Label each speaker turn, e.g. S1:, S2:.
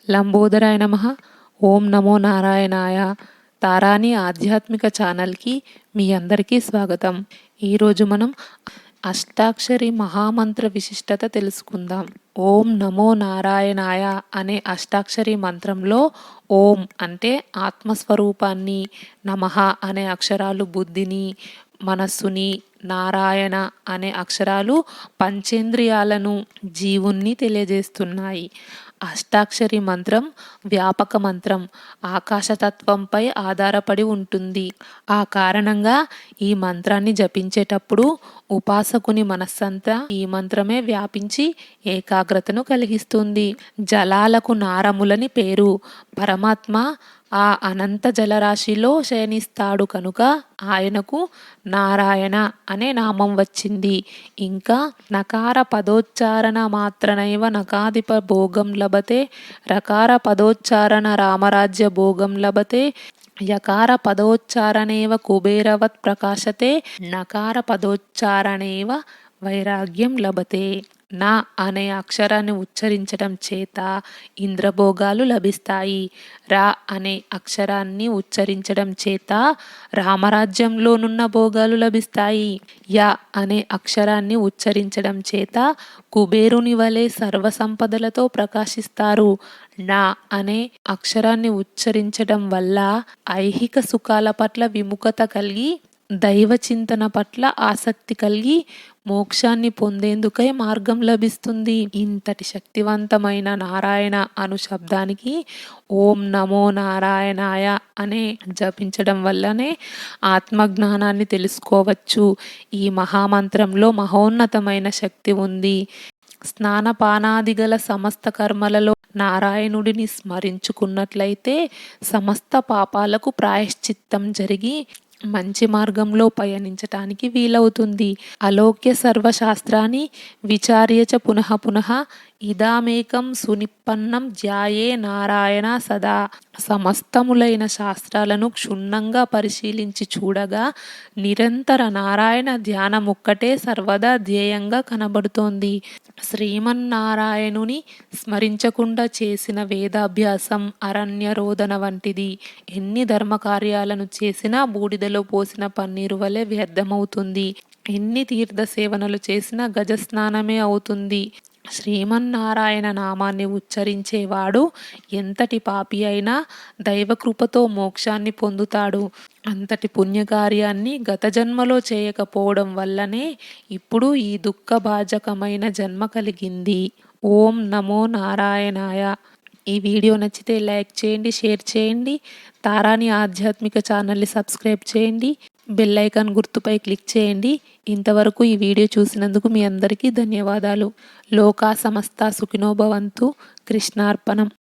S1: లంబోదరాయ నమః. ఓం నమో నారాయణాయ. తారాని ఆధ్యాత్మిక ఛానల్కి మీ అందరికీ స్వాగతం. ఈరోజు మనం అష్టాక్షరి మహామంత్ర విశిష్టత తెలుసుకుందాం. ఓం నమో నారాయణాయ అనే అష్టాక్షరి మంత్రంలో ఓం అంటే ఆత్మస్వరూపాన్ని, నమః అనే అక్షరాలు బుద్ధిని, మనస్సుని, నారాయణ అనే అక్షరాలు పంచేంద్రియాలను, జీవుణ్ణి తెలియజేస్తున్నాయి. అష్టాక్షరి మంత్రం వ్యాపక మంత్రం, ఆకాశతత్వంపై ఆధారపడి ఉంటుంది. ఆ కారణంగా ఈ మంత్రాన్ని జపించేటప్పుడు ఉపాసకుని మనస్సంతా ఈ మంత్రమే వ్యాపించి ఏకాగ్రతను కలిగిస్తుంది. జలాలకు నారములని పేరు. పరమాత్మ ఆ అనంత జలరాశిలో శయనిస్తాడు కనుక ఆయనకు నారాయణ అనే నామం వచ్చింది. ఇంకా నకార పదోచ్చారణ మాత్రనైవ నకాధిప భోగం లభతే, రకార పదోచ్చారణ రామరాజ్య భోగం లభతే, యకార పదోచ్చారణేవ కుబేరవత్ ప్రకాశతే, నకార పదోచ్చారణేవ వైరాగ్యం లభతే. నా అనే అక్షరాన్ని ఉచ్చరించడం చేత ఇంద్రభోగాలు లభిస్తాయి. రా అనే అక్షరాన్ని ఉచ్చరించడం చేత రామరాజ్యంలోనున్న భోగాలు లభిస్తాయి. యా అనే అక్షరాన్ని ఉచ్చరించడం చేత కుబేరుని వలె సర్వసంపదలతో ప్రకాశిస్తారు. నా అనే అక్షరాన్ని ఉచ్చరించడం వల్ల ఐహిక సుఖాల పట్ల విముఖత కలిగి, దైవ చింతన పట్ల ఆసక్తి కలిగి మోక్షాన్ని పొందేందుకై మార్గం లభిస్తుంది. ఇంతటి శక్తివంతమైన నారాయణ అను శబ్దానికి ఓం నమో నారాయణాయ అనే జపించడం వల్లనే ఆత్మజ్ఞానాన్ని తెలుసుకోవచ్చు. ఈ మహామంత్రంలో మహోన్నతమైన శక్తి ఉంది. స్నానపానాదిగల సమస్త కర్మలలో నారాయణుడిని స్మరించుకున్నట్లయితే సమస్త పాపాలకు ప్రాయశ్చిత్తం జరిగి మంచి మార్గంలో పయనించటానికి వీలవుతుంది. అలోక్య సర్వశాస్త్రాన్ని విచార్యచ పునః పునః ఇదామేకం సునిపన్నం ధ్యాయే నారాయణ సదా. సమస్తములైన శాస్త్రాలను క్షుణ్ణంగా పరిశీలించి చూడగా నిరంతర నారాయణ ధ్యానమొక్కటే సర్వదా ధ్యేయంగా కనబడుతోంది. శ్రీమన్నారాయణుని స్మరించకుండా చేసిన వేదాభ్యాసం అరణ్యరోదన వంటిది. ఎన్ని ధర్మకార్యాలను చేసినా బూడిదలో పోసిన పన్నీరు వలె వ్యర్థమవుతుంది. ఎన్ని తీర్థ సేవనలు చేసినా గజస్నానమే అవుతుంది. శ్రీమన్నారాయణ నామాన్ని ఉచ్చరించేవాడు ఎంతటి పాపి అయినా దైవకృపతో మోక్షాన్ని పొందుతాడు. అంతటి పుణ్యకార్యాన్ని గత జన్మలో చేయకపోవడం వల్లనే ఇప్పుడు ఈ దుఃఖభాజకమైన జన్మ కలిగింది. ఓం నమో నారాయణాయ. ఈ వీడియో నచ్చితే లైక్ చేయండి, షేర్ చేయండి. తారాని ఆధ్యాత్మిక ఛానల్ని సబ్స్క్రైబ్ చేయండి. బెల్ ఐకాన్ గుర్తుపై క్లిక్ చేయండి. ఇంతవరకు ఈ వీడియో చూసినందుకు మీ అందరికీ ధన్యవాదాలు. లోకా సమస్త సుఖినో భవంతు. కృష్ణార్పణం.